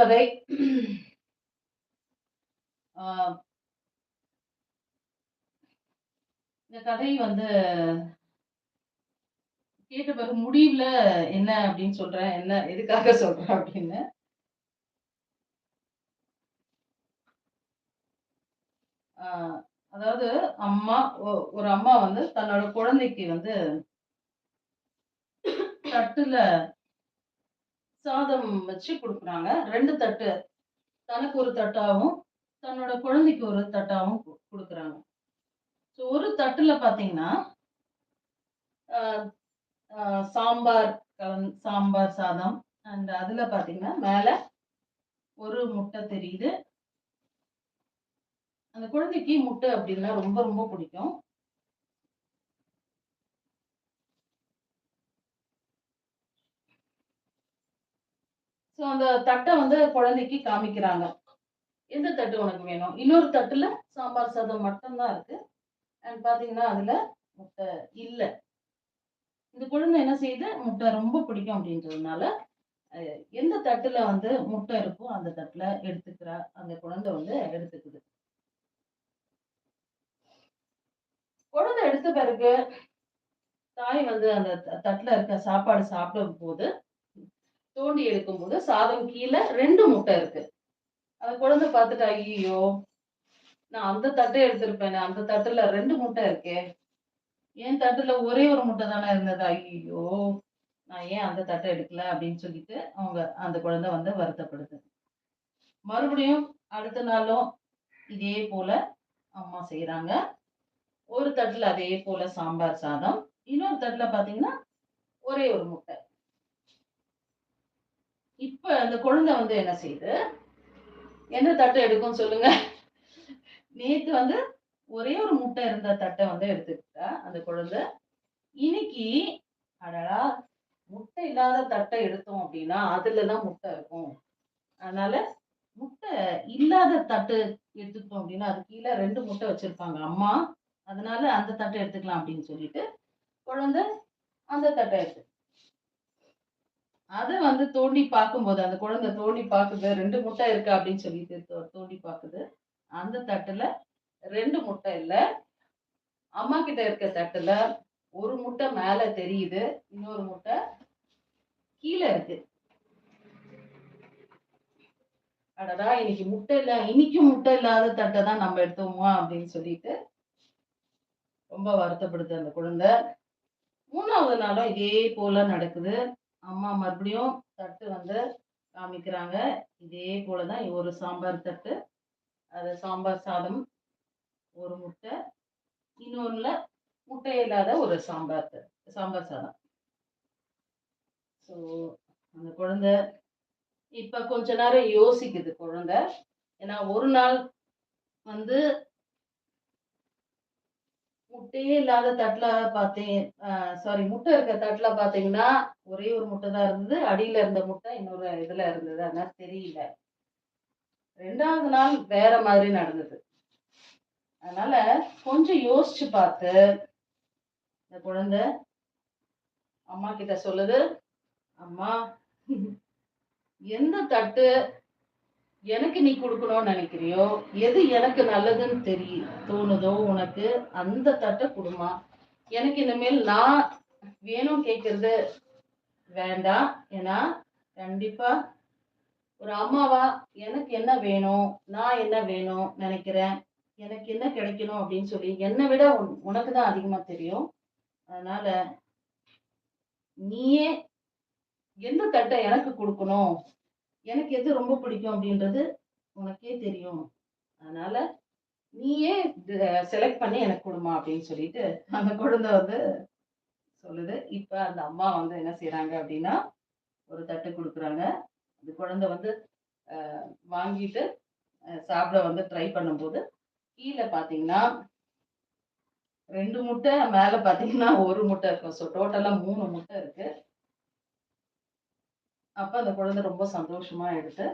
கதை. ஆ இந்த கதை வந்து கேட்ட பிறகு முடிவுல என்ன அப்படின்னு சொல்றேன். என்ன எதுக்காக சொல்றேன் அப்படின்னு. ஆ அதாவது அம்மா ஒரு அம்மா வந்து தன்னோட குழந்தைக்கு வந்து தட்டுல சாதம் வச்சு குடுக்குறாங்க. 2 தட்டு. தனக்கு ஒரு தட்டாவும், தன்னோட குழந்தைக்கு ஒரு தட்டாவும் குடுக்குறாங்க. ஒரு தட்டுல பார்த்தீங்கன்னா, அ அ சாம்பார் சாம்பார் சாதம். அண்ட் அதுல பார்த்தீங்கன்னா, மேல ஒரு முட்டை தெரியுது. அந்த குழந்தைக்கு முட்டை அப்டின்னா ரொம்ப ரொம்ப பிடிக்கும். அந்த தட்ட வந்து குழந்தைக்கு காமிக்கிறாங்க. எந்த தட்டு உனக்கு வேணும்? இன்னொரு தட்டுல சாம்பார் சாதம் மட்டும் தான் இருக்கு. அண்ட் பார்த்தீங்கன்னா, அதுல முட்டை இல்ல. இந்த குழந்தை என்ன செய்யுது? முட்டை ரொம்ப பிடிக்கும் அப்டின்றதுனால, அ எந்த தட்டுல வந்து முட்டை இருக்கோ, அந்த தட்டுல எடுத்துக்கிறா. அந்த குழந்தை வந்து எடுத்துக்குது. குழந்தை எடுத்த பிறகு, தாய் வந்து அந்த தட்டுல இருக்க சாப்பாடு சாப்பிடும்போது, தோண்டி எடுக்கும்போது சாதம் கீழ 2 முட்டை இருக்கு. அந்த குழந்தை பார்த்துட்டு, "ஐய்யய்யோ! நான் அந்த தட்டே எடுத்திருப்பேனே! அந்த தட்டுல 2 முட்டை இருக்கே! என் தட்டுல ஒரே ஒரு முட்டை தானே இருந்தது. ஐய்யய்யோ! நான் ஏன் அந்த தட்ட எடுக்கல?" அப்படின்னு சொல்லிட்டு அந்த குழந்தை வந்து வருத்தப்படுது. மறுபடியும் அடுத்த நாளும் இதே போல அம்மா செய்றாங்க. ஒரு தட்டுல அதே போல சாம்பார் சாதம். இன்னொரு தட்டுல பார்த்தீங்கன்னா, ஒரே ஒரு முட்டை. இப்ப அந்த குழந்தை வந்து என்ன செய்யுது? எந்த தட்ட எடுக்கும் சொல்லுங்க? நேத்து வந்து ஒரே ஒரு முட்டை இருந்த தட்ட வந்து எடுத்துக்கிட்டா அந்த குழந்தை. இன்னைக்கு அடடா! முட்டை இல்லாத தட்ட எடுத்தோம் அப்டின்னா, அதுல தான் முட்டை இருக்கும். அதனால முட்டை இல்லாத தட்டு எடுத்துக்கிட்டோம் அப்டின்னா, அது கீழ 2 முட்டை வச்சிருப்பாங்க அம்மா. அதனால அந்த தட்ட எடுத்துக்கலாம் அப்டின்னு சொல்லிட்டு, குழந்தை அந்த தட்ட எடுத்து அத வந்து தோண்டி பார்க்கும்போது, அந்த குழந்தை தோண்டி பார்க்குது. 2 முட்டை இருக்கா அப்டின்னு சொல்லிட்டு தோண்டி பார்க்குது. அந்த தட்டுல 2 முட்டை இல்ல. அம்மா கிட்ட இருக்க தட்டுல ஒரு முட்டை மேல தெரியுது. இன்னொரு முட்டை கீழ இருக்கு. அடடா! இன்னைக்கு முட்டை இல்ல. இன்னைக்கும் முட்டை இல்லாத தட்ட தான் நம்ம எடுத்தோமா அப்படின்னு சொல்லிட்டு ரொம்ப வருத்தப்படுது அந்த குழந்தை. 3வது நாளும் இதே போல நடக்குது. அம்மா மறுபடியும் தட்டு வந்து காமிக்கிறாங்க. இதே போல தான் ஒரு சாம்பார் தட்டு. அது சாம்பார் சாதம், ஒரு முட்டை. இன்னொன்னுல முட்டை இல்லாத ஒரு சாம்பார் சாதம். ஸோ அந்த குழந்தை இப்ப கொஞ்ச நேரம் யோசிக்குது குழந்தை. ஏன்னா ஒரு நாள் வந்து முட்டையே இல்லாத தட்ல பார்த்தேன். முட்டை இருக்க தட்ல பார்த்தீங்கன்னா, ஒரே ஒரு முட்டை தான் இருந்தது. அடியில இருந்த முட்டை இன்னொரு இதுல இருந்தது. அதனால தெரியல. 2வது நாள் வேற மாதிரி நடந்தது. அதனால கொஞ்சம் யோசிச்சு பார்த்து, இந்த குழந்தை அம்மா கிட்ட சொல்லுது, "அம்மா எந்த தட்டு எனக்கு நீ குடுக்கணும்னு நெனைக்கிறியோ, எது எனக்கு நல்லதுன்னு தோணுதோ உனக்கு, அந்த தட்ட குடும்மா. எனக்கு இனிமேல் நான் வேணும் கேட்கறது வேண்டாம். ஏன்னா, கண்டிப்பா ஒரு அம்மாவா எனக்கு என்ன வேணும்? நான் என்ன வேணும் நெனைக்கிறேன்? எனக்கு என்ன கிடைக்கணும் அப்படின்னு சொல்லி என்ன விட உனக்கு தான் அதிகமா தெரியும். அதனால நீயே எந்த தட்ட எனக்கு குடுக்கணும்? எனக்கு எது ரொம்ப பிடிக்கும் அப்படின்றது உனக்கே தெரியும். அதனால நீயே செலக்ட் பண்ணி எனக்கு குடும்மா அப்படின்னு சொல்லிட்டு அந்த குழந்தை வந்து சொல்லுது. இப்ப அந்த அம்மா வந்து என்ன செய்றாங்க அப்படின்னா, ஒரு தட்டு குடுக்குறாங்க. அந்த குழந்தை வந்து அ வாங்கிட்டு சாப்பிட வந்து ட்ரை பண்ணும்போது, கீழ பார்த்தீங்கன்னா 2 முட்டை, மேல பார்த்தீங்கன்னா 1 முட்டை இருக்கும். டோட்டலா 3 முட்டை இருக்கு. அப்ப அந்த குழந்தை ரொம்ப சந்தோஷமா எடுத்து